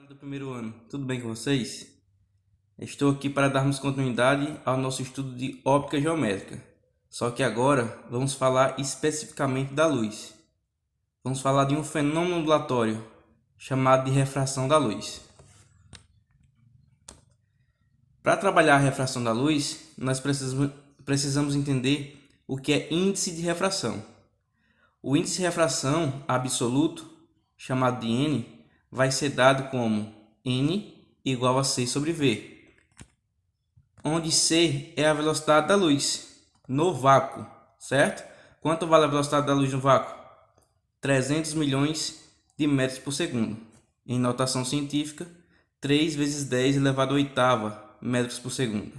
Do primeiro ano, tudo bem com vocês? Estou aqui para darmos continuidade ao nosso estudo de óptica geométrica. Só que agora vamos falar especificamente da luz. Vamos falar de um fenômeno ondulatório chamado de refração da luz. Para trabalhar a refração da luz, nós precisamos entender o que é índice de refração. O índice de refração absoluto, chamado de N, vai ser dado como N igual a C sobre V, onde C é a velocidade da luz no vácuo, certo? Quanto vale a velocidade da luz no vácuo? 300 milhões de metros por segundo. Em notação científica, 3 vezes 10 elevado à oitava metros por segundo.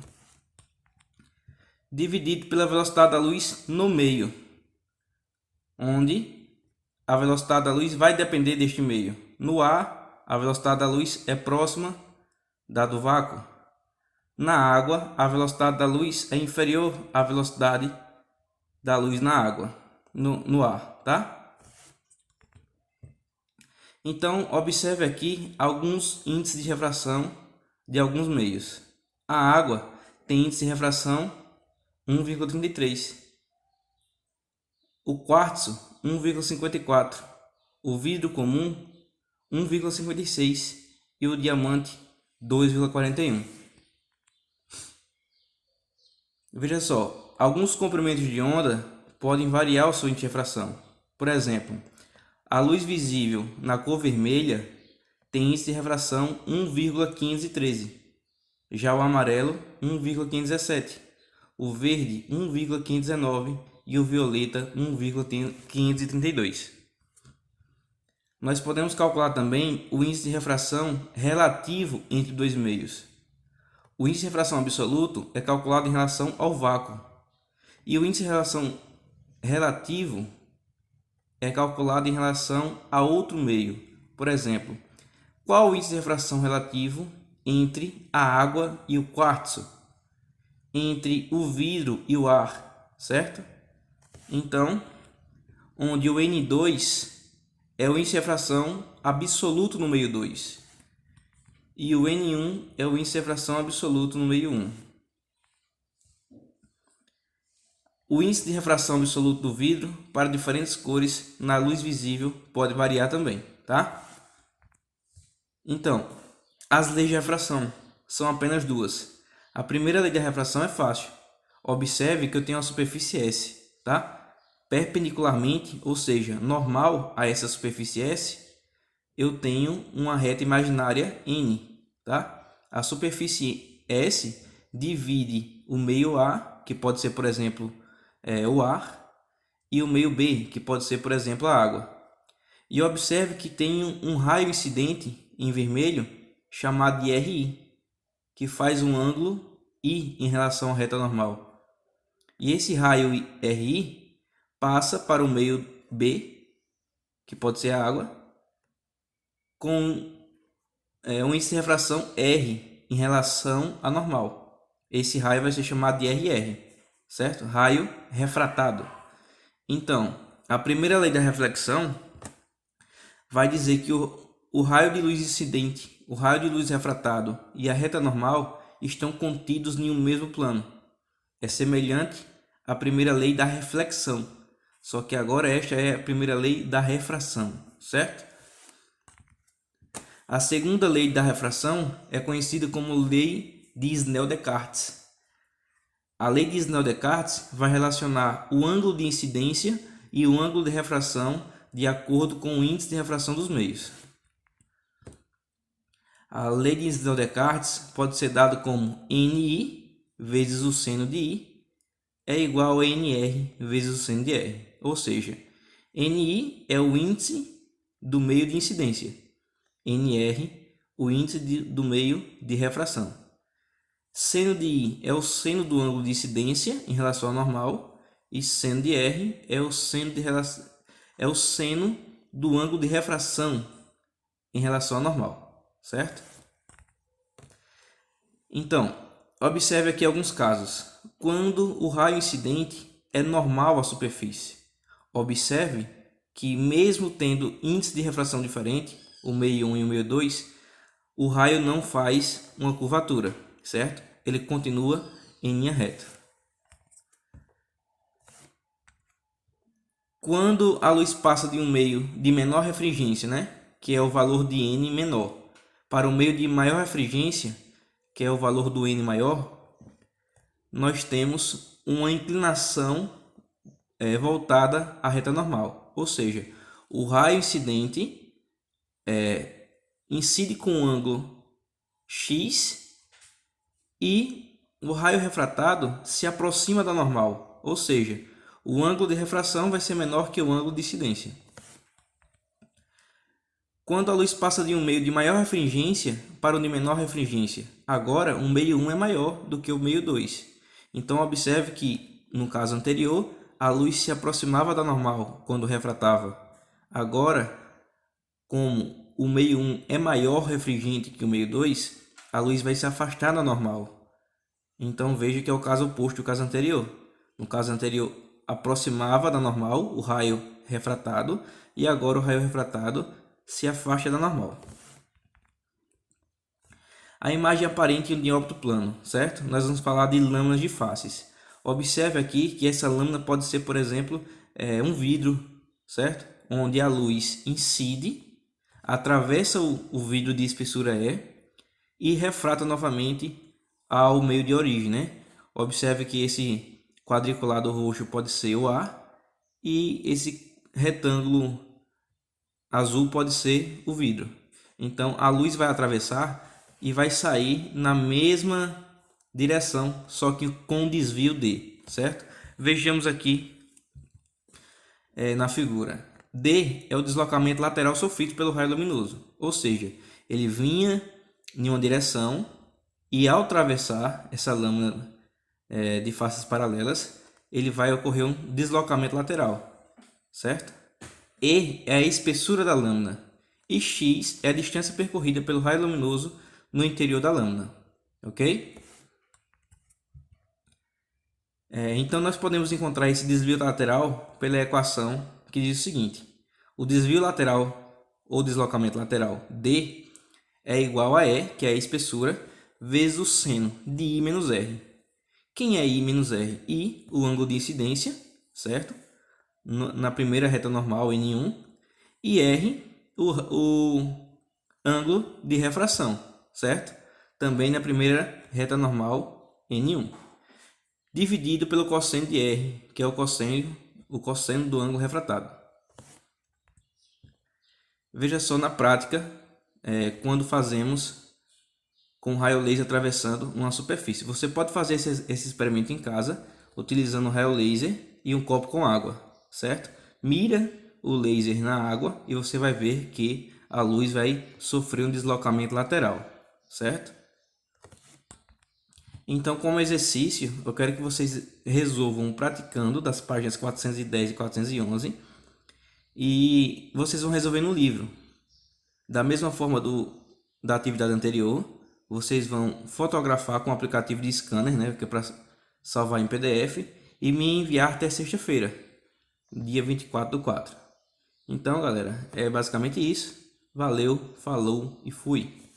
Dividido pela velocidade da luz no meio, onde a velocidade da luz vai depender deste meio. No ar, a velocidade da luz é próxima da do vácuo. Na água, a velocidade da luz é inferior à velocidade da luz na água, no ar, tá? Então, observe aqui alguns índices de refração de alguns meios. A água tem índice de refração 1,33. O quartzo, 1,54. O vidro comum, 1,56. E o diamante, 2,41. Veja só, alguns comprimentos de onda podem variar o seu índice de refração. Por exemplo, a luz visível na cor vermelha tem índice de refração 1,513. Já o amarelo, 1,517. O verde, 1,519. E o violeta, 1,532. Nós podemos calcular também o índice de refração relativo entre dois meios. O índice de refração absoluto é calculado em relação ao vácuo. E o índice de refração relativo é calculado em relação a outro meio. Por exemplo, qual o índice de refração relativo entre a água e o quartzo? Entre o vidro e o ar, certo? Então, onde o N2 é o índice de refração absoluto no meio 2 e o N1 é o índice de refração absoluto no meio 1. O índice de refração absoluto do vidro para diferentes cores na luz visível pode variar também, tá? Então, as leis de refração são apenas duas. A primeira lei da refração é fácil. Observe que eu tenho a superfície S, tá? Perpendicularmente, ou seja, normal a essa superfície S, eu tenho uma reta imaginária N, tá? A superfície S divide o meio A, que pode ser, por exemplo, o ar, e o meio B, que pode ser, por exemplo, a água. E observe que tem um raio incidente em vermelho chamado de RI, que faz um ângulo I em relação à reta normal. E esse raio RI passa para o meio B, que pode ser a água, com um índice de refração R em relação à normal. Esse raio vai ser chamado de RR, certo? Raio refratado. Então, a primeira lei da reflexão vai dizer que o raio de luz incidente, o raio de luz refratado e a reta normal estão contidos em um mesmo plano. É semelhante à primeira lei da reflexão. Só que agora esta é a primeira lei da refração, certo? A segunda lei da refração é conhecida como lei de Snell-Descartes. A lei de Snell-Descartes vai relacionar o ângulo de incidência e o ângulo de refração de acordo com o índice de refração dos meios. A lei de Snell-Descartes pode ser dada como NI vezes o seno de I é igual a NR vezes o seno de R. Ou seja, NI é o índice do meio de incidência, NR o índice do meio de refração. Seno de I é o seno do ângulo de incidência em relação ao normal e seno de R é o seno do ângulo de refração em relação ao normal, certo? Então, observe aqui alguns casos. Quando o raio incidente é normal à superfície. Observe que mesmo tendo índice de refração diferente, o meio 1 e o meio 2, o raio não faz uma curvatura, certo? Ele continua em linha reta. Quando a luz passa de um meio de menor refringência, né, que é o valor de n menor, para o meio de maior refringência, que é o valor do n maior, nós temos uma inclinação voltada à reta normal. Ou seja, o raio incidente incide com um ângulo x e o raio refratado se aproxima da normal. Ou seja, o ângulo de refração vai ser menor que o ângulo de incidência. Quando a luz passa de um meio de maior refringência para o de menor refringência, agora o meio 1 é maior do que o meio 2. Então observe que, no caso anterior, a luz se aproximava da normal quando refratava. Agora, como o meio 1 é maior refringente que o meio 2, a luz vai se afastar da normal. Então veja que é o caso oposto do caso anterior. No caso anterior, aproximava da normal o raio refratado, e agora o raio refratado se afasta da normal. A imagem aparente de óbito plano, certo? Nós vamos falar de lâminas de faces. Observe aqui que essa lâmina pode ser, por exemplo, um vidro, certo? Onde a luz incide, atravessa o vidro de espessura E e refrata novamente ao meio de origem, né? Observe que esse quadriculado roxo pode ser o A e esse retângulo azul pode ser o vidro. Então a luz vai atravessar e vai sair na mesma direção, só que com desvio D, certo? Vejamos aqui na figura. D é o deslocamento lateral sofrido pelo raio luminoso, ou seja, ele vinha em uma direção e ao atravessar essa lâmina de faces paralelas, ele vai ocorrer um deslocamento lateral, certo? E é a espessura da lâmina e x é a distância percorrida pelo raio luminoso no interior da lâmina, ok? Então nós podemos encontrar esse desvio lateral pela equação que diz o seguinte: o desvio lateral ou deslocamento lateral D é igual a E, que é a espessura, vezes o seno de I menos R. Quem é I menos R? I, o ângulo de incidência, certo? Na primeira reta normal, N1, e R, o ângulo de refração, certo? Também na primeira reta normal, N1, dividido pelo cosseno de R, que é o cosseno do ângulo refratado. Veja só na prática, quando fazemos com raio laser atravessando uma superfície. Você pode fazer esse experimento em casa, utilizando um raio laser e um copo com água, certo? Mira o laser na água e você vai ver que a luz vai sofrer um deslocamento lateral, certo? Então, como exercício, eu quero que vocês resolvam praticando das páginas 410 e 411 e vocês vão resolver no livro. Da mesma forma da atividade anterior, vocês vão fotografar com o aplicativo de scanner, né, que é para salvar em PDF, e me enviar até sexta-feira, dia 24/4. Então, galera, é basicamente isso. Valeu, falou e fui!